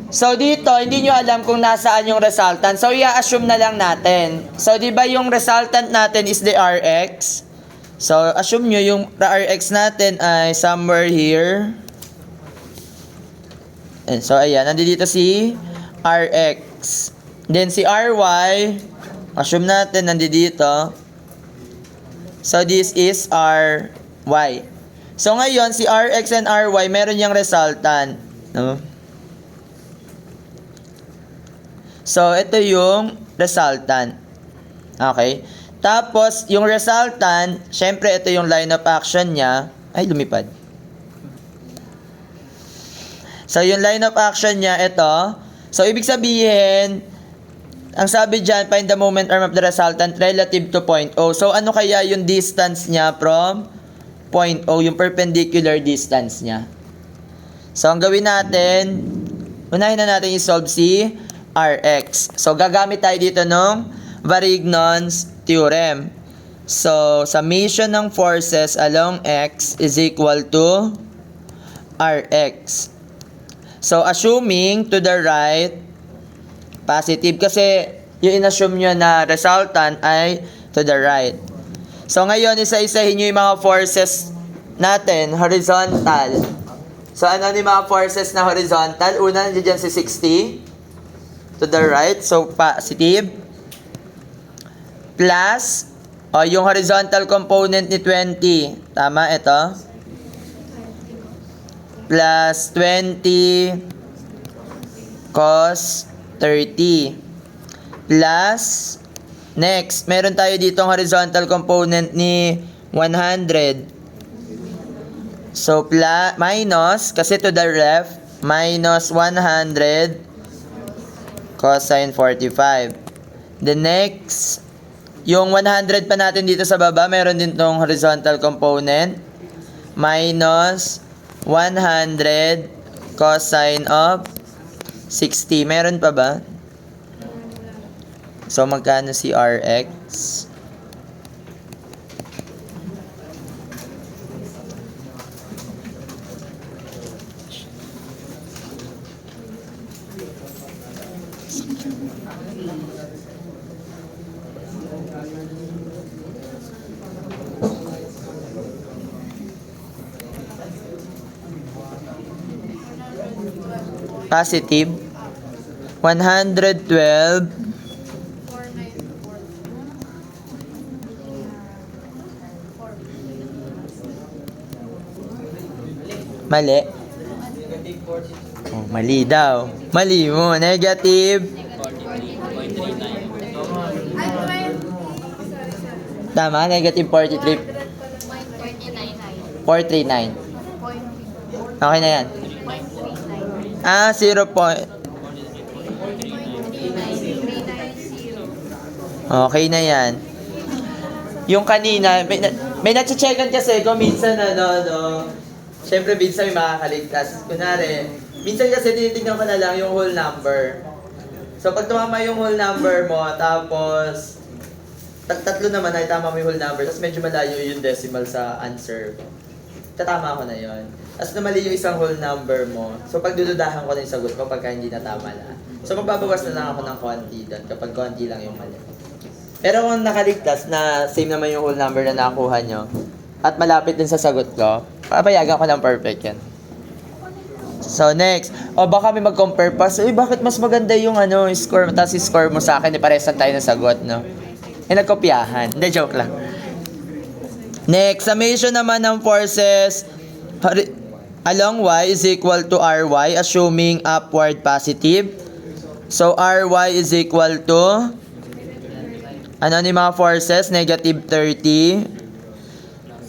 So, dito, hindi nyo alam kung nasaan yung resultant. So, i-assume na lang natin. So, di ba yung resultant natin is the Rx? So, assume nyo yung Rx natin ay somewhere here. And so, ayan. Nandito si Rx. Then, si Ry, assume natin nandito. So, this is Ry. So, ngayon, si Rx and Ry, meron yung resultant. No? So, ito yung resultant. Okay? Tapos, yung resultant, syempre, ito yung line of action niya. Ay, lumipad. So, yung line of action niya, ito. So, ibig sabihin, ang sabi dyan, find the moment arm of the resultant relative to point O. So, ano kaya yung distance niya from point O, yung perpendicular distance niya? So, ang gawin natin, unahin na natin i-solve si Rx. So, gagamit tayo dito ng Varignon's theorem. So, summation ng forces along X is equal to Rx. So, assuming to the right, positive. Kasi, yung in-assume nyo na resultant ay to the right. So, ngayon, isa-isahin nyo yung mga forces natin, horizontal. So, ano yung mga forces na horizontal? Una, nandiyan dyan si 60. To the right. So, positive. Plus, yung horizontal component ni 20. Tama, ito. Plus 20 cos 30. Plus, next, meron tayo ditong horizontal component ni 100. So, minus, kasi to the left, minus 100 cosine 45. The next, yung 100 pa natin dito sa baba, meron din tong horizontal component. Minus 100 cosine of 60. Meron pa ba? So, magkano si Rx? Positive 112 mali. Oh, mali daw. Mali mo. Negative. Tama, negative 43. 439. Okay na yan. 0 point. Okay na yan. Yung kanina, may natsa-checkan kasi ko minsan syempre minsan may makakaligtas. Kunwari, minsan kasi tinitignan ko na lang yung whole number. So pag tumama yung whole number mo, tapos tatlo naman ay tama mo yung whole number, tapos medyo malayo yung decimal sa answer ko. Tatama ko na yon. Tapos namali yung isang whole number mo. So pagdududahan ko na yung sagot ko pagka hindi na tama na. So magbabawas na lang ako ng konti doon kapag konti lang yung mali. Pero kung nakaligtas na same naman yung whole number na nakuha nyo at malapit din sa sagot ko, papayagan ko ng perfect yan. So next, baka may mag-compare pa. So, bakit mas maganda yung score mo, tapos score mo sa akin, paresan tayo ng sagot, no? Nagkopyahan. Hindi, joke lang. Next, summation naman ng forces along y is equal to ry, assuming upward positive. So, ry is equal to, ano yung mga forces? Negative 30.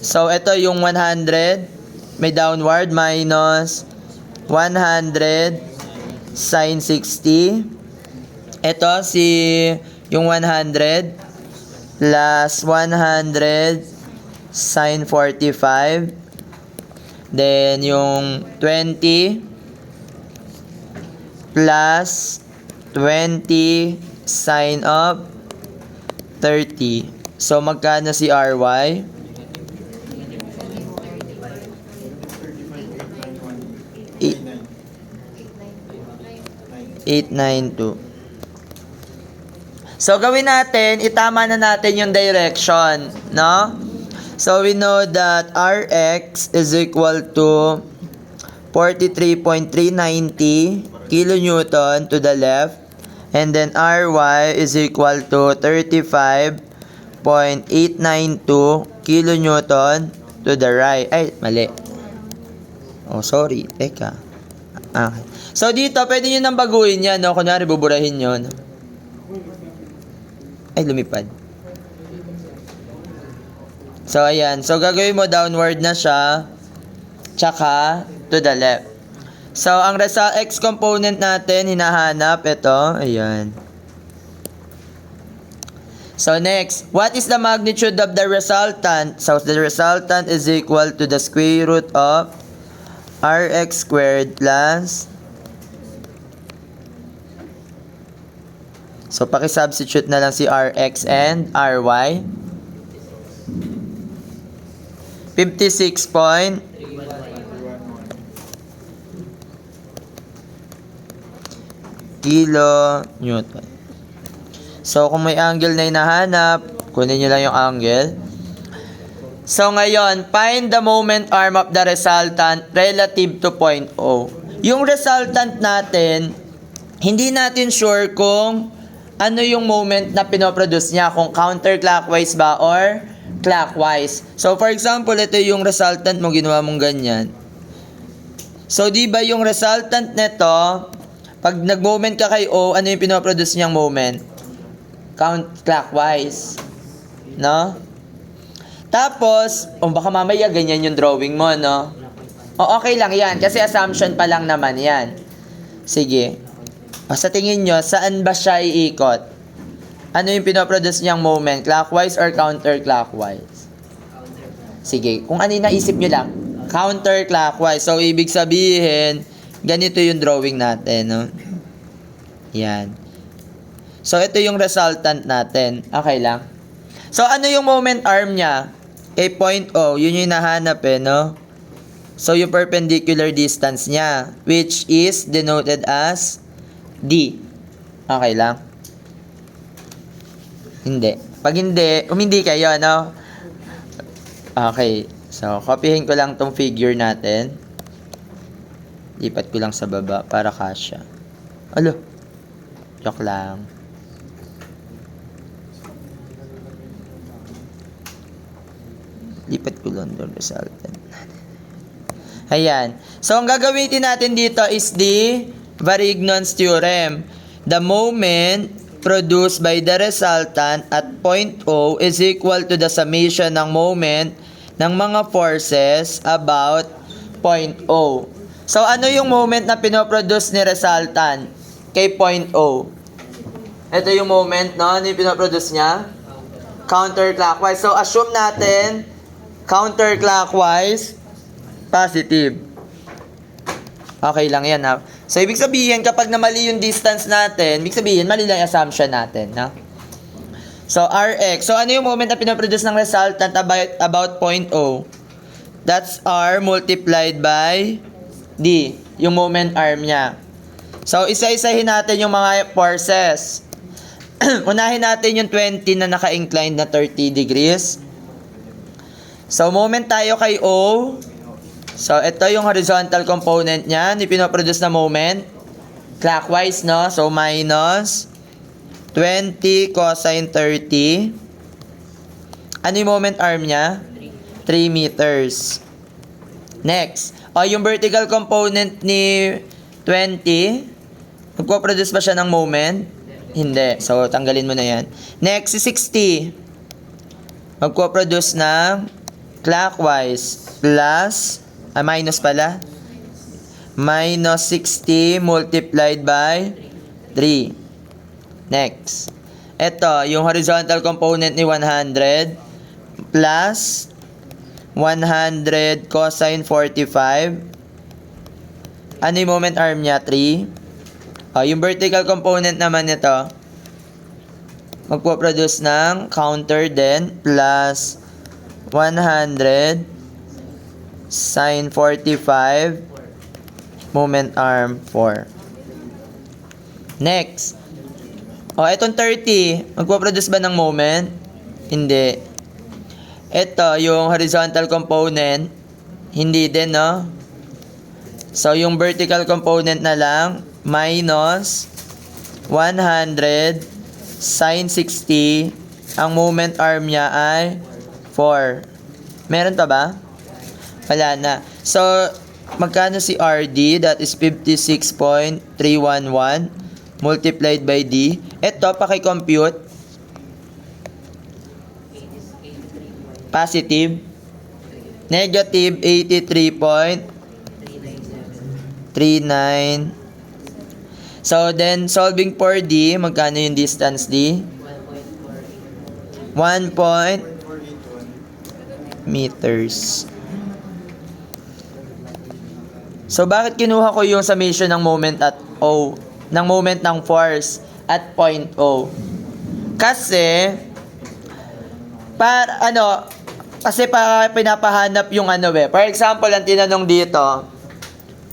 So, ito yung 100, may downward, minus 100 sin 60. Ito yung 100 plus 100 sin 45. Then yung 20 plus 20 sin of 30. So magkano si RY? 892. So, gawin natin, itama na natin yung direction, no? So, we know that Rx is equal to 43.390 kilonewton to the left, and then Ry is equal to 35.892 kilonewton to the right. Ay, mali. Oh, sorry. Teka. Okay. So, dito, pwede nyo nang baguhin yan, no? Kunwari, buburahin nyo, no? Ay, lumipad. So, ayan. So, gagawin mo downward na siya. Tsaka, to the left. So, ang x component natin, hinahanap. Ito. Ayan. So, next. What is the magnitude of the resultant? So, the resultant is equal to the square root of Rx squared plus. So, paki-substitute na lang si Rx and Ry. 56 kilonewton. So, kung may angle na hinahanap, kunin nyo lang yung angle. So, ngayon, find the moment arm of the resultant relative to point O. Yung resultant natin, hindi natin sure kung ano yung moment na pinoproduce niya, kung counterclockwise ba or clockwise. So, for example, ito yung resultant mo, ginawa mong ganyan. So, di ba yung resultant nito, pag nag-moment ka kay O, ano yung pinoproduce niyang moment? Counterclockwise. No? Tapos, baka mamaya ganyan yung drawing mo, no? O, okay lang yan, kasi assumption pa lang naman yan. Sige. Sa tingin nyo, saan ba siya iikot? Ano yung pinoproduce niyang moment? Clockwise or counterclockwise? Sige, kung ano yung naisip nyo lang. Counterclockwise. So, ibig sabihin, ganito yung drawing natin, no? Yan. So, ito yung resultant natin. Okay lang. So, ano yung moment arm niya? Kay point O, yun yung nahanap no? So, yung perpendicular distance niya, which is denoted as D. Okay lang? Hindi. Pag hindi, hindi kayo, no? Okay. So, copyhin ko lang tong figure natin. Lipat ko lang sa baba para kasya. Alo. Joke lang. Lipat ko lang doon resultant. Ayan. So, ang gagamitin natin dito is the Varignon's theorem. The moment produced by the resultant at point O is equal to the summation ng moment ng mga forces about point O. So, ano yung moment na pinoproduce ni resultant kay point O? Ito yung moment, no? Ano yung pinoproduce niya? Counterclockwise. So, assume natin counterclockwise, positive. Okay lang yan, ha? So, ibig sabihin, kapag namali yung distance natin, ibig sabihin, mali lang yung assumption natin, ha? So, Rx. So, ano yung moment na pinoproduce ng resultant about point O? That's R multiplied by D, yung moment arm niya. So, isa-isahin natin yung mga forces. Unahin natin yung 20 na naka-inclined na 30 degrees. So, moment tayo kay O. So, ito yung horizontal component niya. Yung pinoproduce na moment. Clockwise, no? So, minus 20 cosine 30. Ano yung moment arm niya? 3 meters. Next. O, yung vertical component ni 20. Magpo-produce ba siya ng moment? Hindi. So, tanggalin mo na yan. Next, si 60. Magpo-produce ng clockwise plus minus pala. Minus 60 multiplied by 3. Next. Ito, yung horizontal component ni 100 plus 100 cosine 45. Ano yung moment arm niya? 3. Yung vertical component naman nito, magpo-produce ng counter din plus 100 sine 45 moment arm 4. Next. O, itong 30, magpo-produce ba ng moment? Hindi. Ito, yung horizontal component, hindi din, no? So, yung vertical component na lang, minus 100 sin 60, ang moment arm niya ay 4. Meron pa ba? Wala na. So, magkano si RD? That is 56.311 multiplied by D. Ito, paki-compute. Positive. Negative 83.39. So, then, solving for D, magkano yung distance D? 1 meters. So, bakit kinuha ko yung summation ng moment at O? Ng moment ng force at point O? Kasi, kasi pinapahanap yung For example, ang tinanong dito,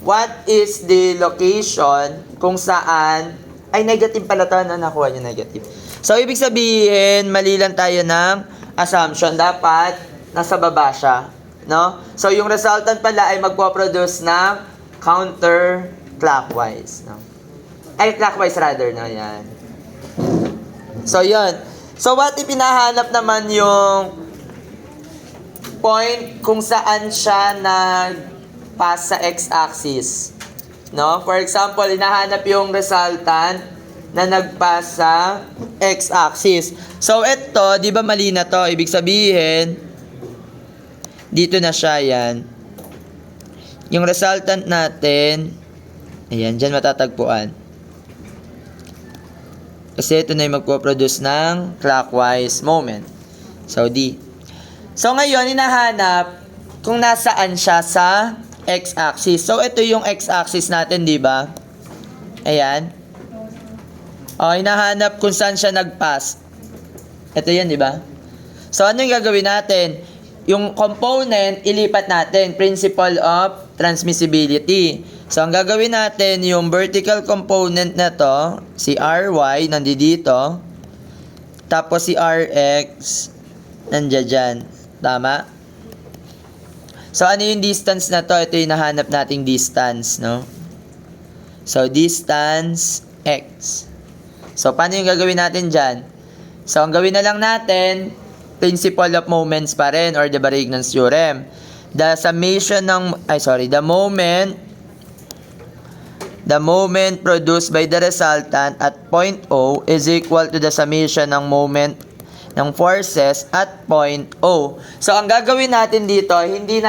what is the location kung saan, negative pala ito, nakuha yung negative. So, ibig sabihin, mali lang tayo ng assumption. Dapat, nasa baba siya. No? So, yung resultant pala ay magpo-produce ng counterclockwise. No? Clockwise rather. No? Yan. So, yun. So, what if pinahanap naman yung point kung saan siya nag-pass sa x-axis? No? For example, hinahanap yung resultant na nag-pass sa x-axis. So, ito, di ba mali na to? Ibig sabihin, dito na siya, yan. Yung resultant natin, ayan, dyan matatagpuan. Kasi ito na yung magpo-produce ng clockwise moment. So, D. So, ngayon, hinahanap kung nasaan siya sa x-axis. So, ito yung x-axis natin, di ba? Ayan. O, hinahanap kung saan siya nag-pass. Ito yan, di ba? So, ano yung gagawin natin? Yung component, ilipat natin. Principle of transmissibility. So, ang gagawin natin, yung vertical component na to, si Ry, nandito. Tapos si Rx, nandiyan dyan. Tama? So, ano yung distance na to? Ito yung nahanap nating distance, no? So, distance x. So, paano yung gagawin natin dyan? So, ang gawin na lang natin, principle of moments pa rin, or the Varignon's theorem. The moment produced by the resultant at point O is equal to the summation ng moment ng forces at point O. So, ang gagawin natin dito, hindi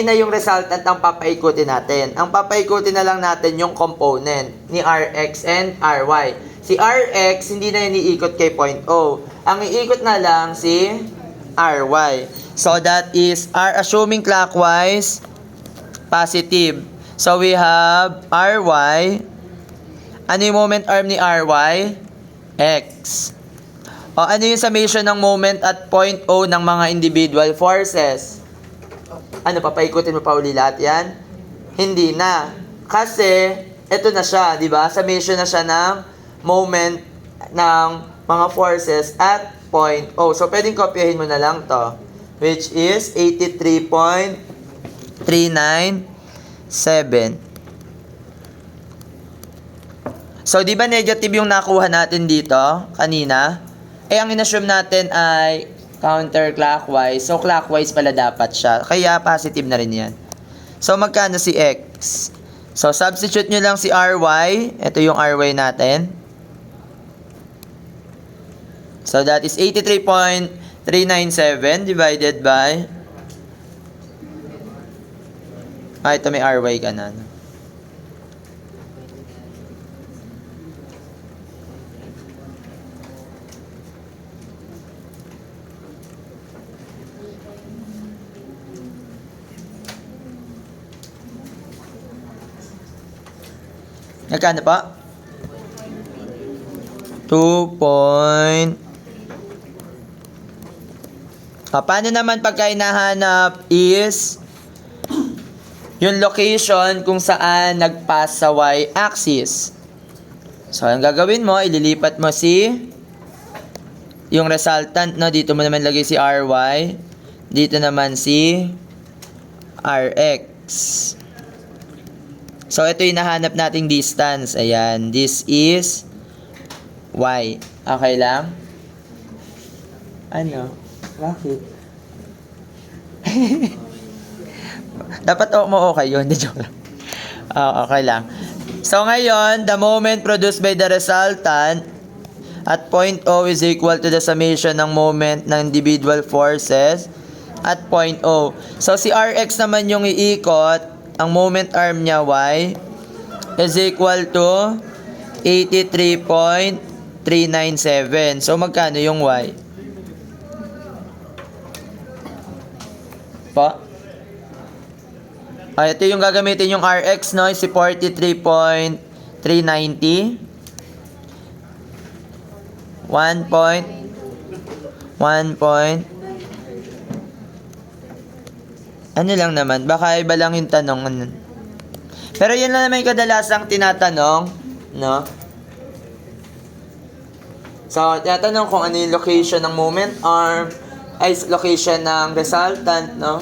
na yung resultant ang papaikutin natin. Ang papaikutin na lang natin yung component ni Rx and Ry. Si Rx, hindi na iniikot kay point O. Ang iikot na lang si Ry. So, that is assuming clockwise, positive. So, we have Ry. Ano yung moment arm ni Ry? X. O, ano yung summation ng moment at point O ng mga individual forces? Ano, papaikutin mo pa uli lahat yan? Hindi na. Kasi, ito na siya, di ba? Summation na siya ng moment ng mga forces at point O. So, pwedeng kopyahin mo na lang to. Which is 83.397. So, di ba negative yung nakuha natin dito kanina? Ang inassume natin ay counterclockwise. So, clockwise pala dapat siya. Kaya, positive na rin yan. So, magkano si X? So, substitute nyo lang si Ry. Ito yung Ry natin. So, that is 83.397 divided by... ito may Ry ka na. Nagkano pa? 2. Paano naman pagka hinahanap is yung location kung saan nag-pass sa y-axis. So, ang gagawin mo, ililipat mo yung resultant, no? Dito mo naman lagay si ry. Dito naman si rx. So, ito yung nahanap nating distance. Ayan, this is y. Okay lang? Ano? Bakit? Dapat mo okay yun. Joke lang. Okay lang. So, ngayon, the moment produced by the resultant at point O is equal to the summation ng moment ng individual forces at point O. So, si Rx naman yung iikot, ang moment arm niya, Y, is equal to 83.397. So, magkano yung Y? Pa? Ito yung gagamitin yung Rx, no? Si 43.390. 1 point. Ano lang naman, baka iba lang yung tanong. Ano. Pero yan lang naman yung kadalasang tinatanong, no? So, tinatanong kung ano yung location ng moment arm, ay location ng resultant, no?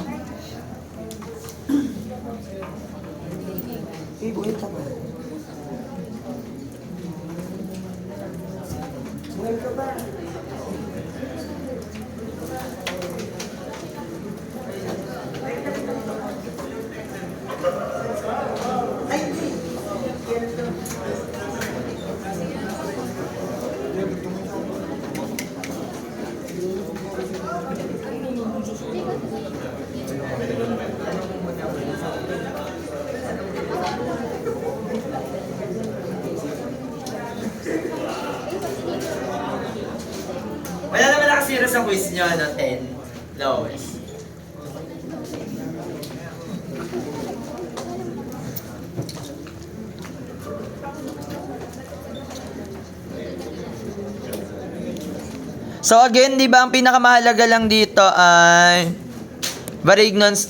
Wala naman nakasira sa quiz nyo, no? 10 lowest. So again, di ba ang pinakamahalaga lang dito ay Varignon's